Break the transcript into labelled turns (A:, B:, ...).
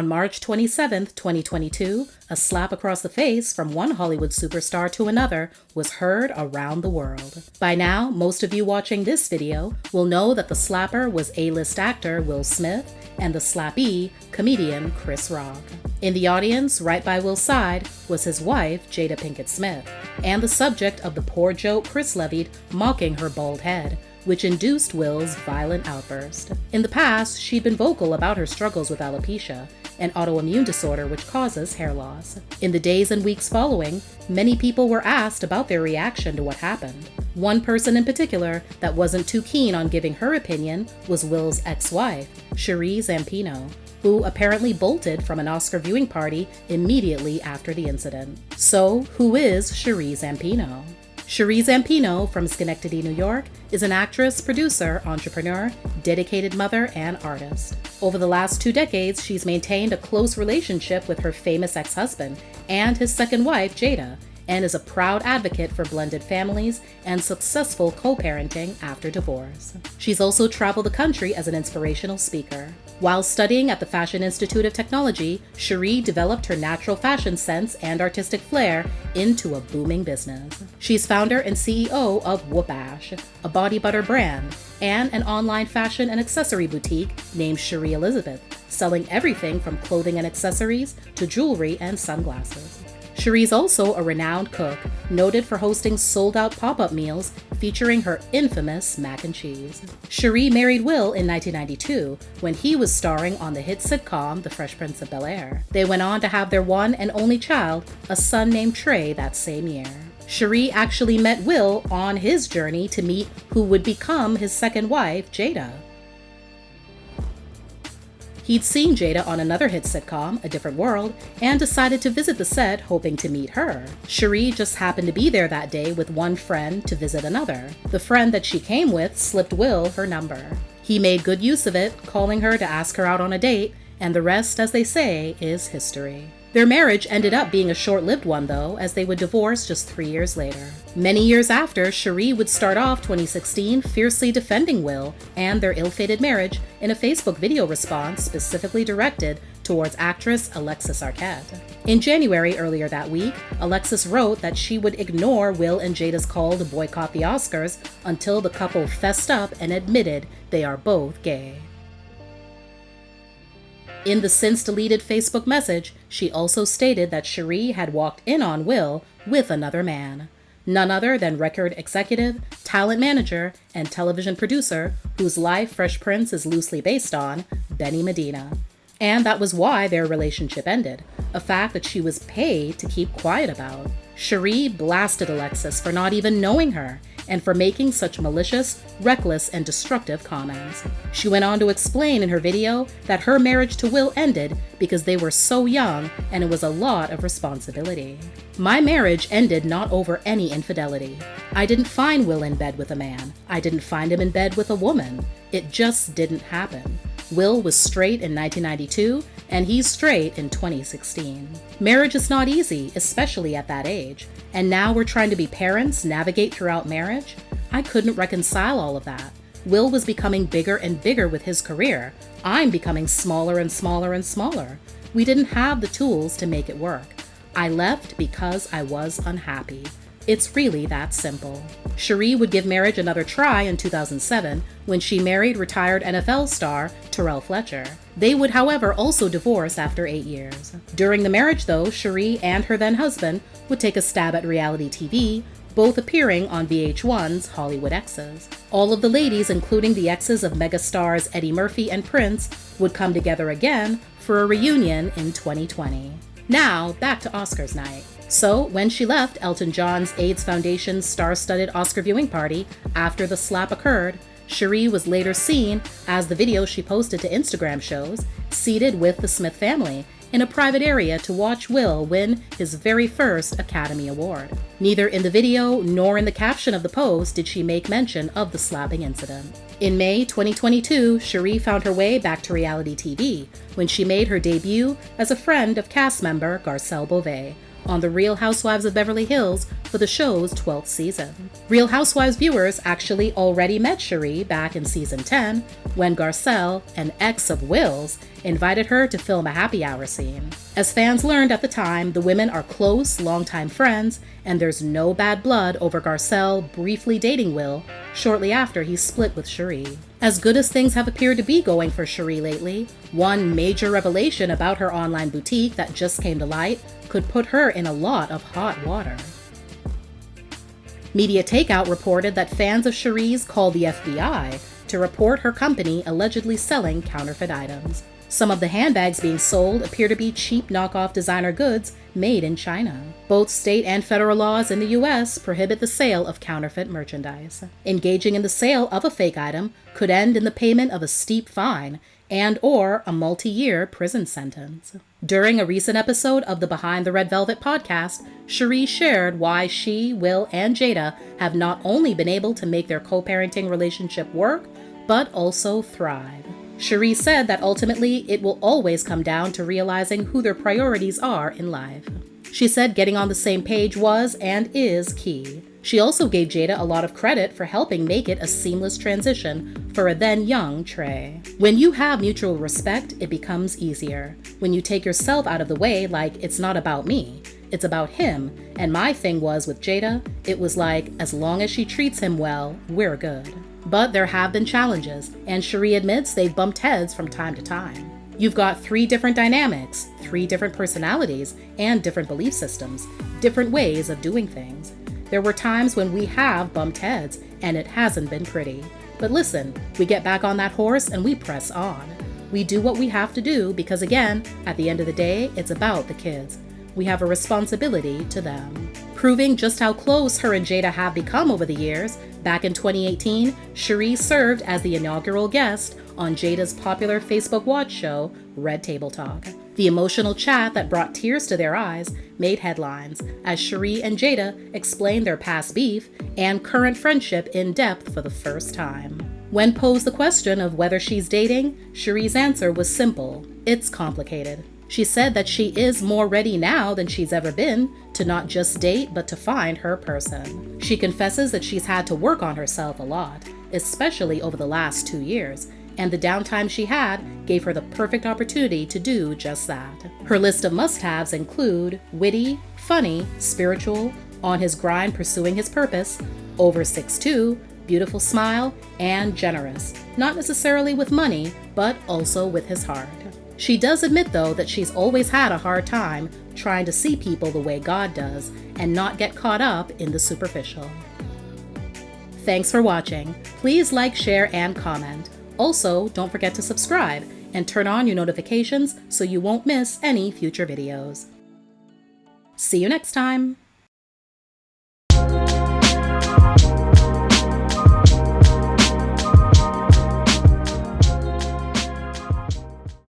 A: March 27, 2022, a slap across the face from one Hollywood superstar to another was heard around the world. By now, most of you watching this video will know that the slapper was A-list actor Will Smith and the slapee, comedian Chris Rock. In the audience, right by Will's side, was his wife, Jada Pinkett Smith, and the subject of the poor joke Chris levied mocking her bald head, which induced Will's violent outburst. In the past, she'd been vocal about her struggles with alopecia, an autoimmune disorder which causes hair loss. In the days and weeks following, many people were asked about their reaction to what happened. One person in particular that wasn't too keen on giving her opinion was Will's ex-wife, Sheree Zampino, who apparently bolted from an Oscar viewing party immediately after the incident. So, who is Sheree Zampino? Sheree Zampino from Schenectady, New York, is an actress, producer, entrepreneur, dedicated mother, and artist. Over the last 2 decades, she's maintained a close relationship with her famous ex-husband and his second wife, Jada, and is a proud advocate for blended families and successful co-parenting after divorce. She's also traveled the country as an inspirational speaker. While studying at the Fashion Institute of Technology, Sheree developed her natural fashion sense and artistic flair into a booming business. She's founder and CEO of Whoop-Ash, a body butter brand, and an online fashion and accessory boutique named Sheree Elizabeth, selling everything from clothing and accessories to jewelry and sunglasses. Sheree's also a renowned cook, noted for hosting sold-out pop-up meals featuring her infamous mac and cheese. Sheree married Will in 1992 when he was starring on the hit sitcom The Fresh Prince of Bel-Air. They went on to have their one and only child, a son named Trey, that same year. Sheree actually met Will on his journey to meet who would become his second wife, Jada. He'd seen Jada on another hit sitcom, A Different World, and decided to visit the set hoping to meet her. Sheree just happened to be there that day with one friend to visit another. The friend that she came with slipped Will her number. He made good use of it, calling her to ask her out on a date, and the rest, as they say, is history. Their marriage ended up being a short-lived one, though, as they would divorce just 3 years later. Many years after, Sheree would start off 2016 fiercely defending Will and their ill-fated marriage in a Facebook video response specifically directed towards actress Alexis Arquette. In January earlier that week, Alexis wrote that she would ignore Will and Jada's call to boycott the Oscars until the couple fessed up and admitted they are both gay. In the since-deleted Facebook message, she also stated that Sheree had walked in on Will with another man, none other than record executive, talent manager, and television producer whose life Fresh Prince is loosely based on, Benny Medina. And that was why their relationship ended, a fact that she was paid to keep quiet about. Sheree blasted Alexis for not even knowing her and for making such malicious, reckless, and destructive comments. She went on to explain in her video that her marriage to Will ended because they were so young and it was a lot of responsibility. My marriage ended not over any infidelity. I didn't find Will in bed with a man. I didn't find him in bed with a woman. It just didn't happen. Will was straight in 1992, and he's straight in 2016. Marriage is not easy, especially at that age. And now we're trying to be parents, navigate throughout marriage. I couldn't reconcile all of that. Will was becoming bigger and bigger with his career. I'm becoming smaller and smaller and smaller. We didn't have the tools to make it work. I left because I was unhappy. It's really that simple. Sheree would give marriage another try in 2007 when she married retired NFL star Terrell Fletcher. They would, however, also divorce after 8 years. During the marriage, though, Sheree and her then-husband would take a stab at reality TV, both appearing on VH1's Hollywood Exes. All of the ladies, including the exes of megastars Eddie Murphy and Prince, would come together again for a reunion in 2020. Now, back to Oscars night. So, when she left Elton John's AIDS Foundation's star-studded Oscar viewing party after the slap occurred, Sheree was later seen, as the video she posted to Instagram shows, seated with the Smith family in a private area to watch Will win his very first Academy Award. Neither in the video nor in the caption of the post did she make mention of the slapping incident. In May 2022, Sheree found her way back to reality TV when she made her debut as a friend of cast member Garcelle Beauvais on The Real Housewives of Beverly Hills for the show's 12th season. Real Housewives viewers actually already met Sheree back in season 10 when Garcelle, an ex of Will's, invited her to film a happy hour scene. As fans learned at the time, the women are close, longtime friends, and there's no bad blood over Garcelle briefly dating Will shortly after he split with Sheree. As good as things have appeared to be going for Sheree lately, one major revelation about her online boutique that just came to light could put her in a lot of hot water. Media Takeout reported that fans of Sheree's called the FBI to report her company allegedly selling counterfeit items. Some of the handbags being sold appear to be cheap knockoff designer goods made in China. Both state and federal laws in the U.S. prohibit the sale of counterfeit merchandise. Engaging in the sale of a fake item could end in the payment of a steep fine and/or a multi-year prison sentence. During a recent episode of the Behind the Red Velvet podcast, Sheree shared why she, Will, and Jada have not only been able to make their co-parenting relationship work, but also thrive. Sheree said that ultimately it will always come down to realizing who their priorities are in life. She said getting on the same page was and is key. She also gave Jada a lot of credit for helping make it a seamless transition for a then young Trey. When you have mutual respect, it becomes easier. When you take yourself out of the way, like it's not about me, it's about him, and my thing was with Jada, it was like, as long as she treats him well, we're good. But there have been challenges, and Sheree admits they've bumped heads from time to time. You've got 3 different dynamics, 3 different personalities, and different belief systems, different ways of doing things. There were times when we have bumped heads, and it hasn't been pretty. But listen, we get back on that horse and we press on. We do what we have to do because, again, at the end of the day, it's about the kids. We have a responsibility to them. Proving just how close her and Jada have become over the years, back in 2018, Sheree served as the inaugural guest on Jada's popular Facebook watch show, Red Table Talk. The emotional chat that brought tears to their eyes made headlines as Sheree and Jada explained their past beef and current friendship in depth for the first time. When posed the question of whether she's dating, Sheree's answer was simple: it's complicated. She said that she is more ready now than she's ever been to not just date, but to find her person. She confesses that she's had to work on herself a lot, especially over the last 2 years, and the downtime she had gave her the perfect opportunity to do just that. Her list of must-haves include witty, funny, spiritual, on his grind pursuing his purpose, over 6'2", beautiful smile, and generous, not necessarily with money, but also with his heart. She does admit, though, that she's always had a hard time trying to see people the way God does and not get caught up in the superficial. Thanks for watching. Please like, share, and comment. Also, don't forget to subscribe and turn on your notifications so you won't miss any future videos. See you next time!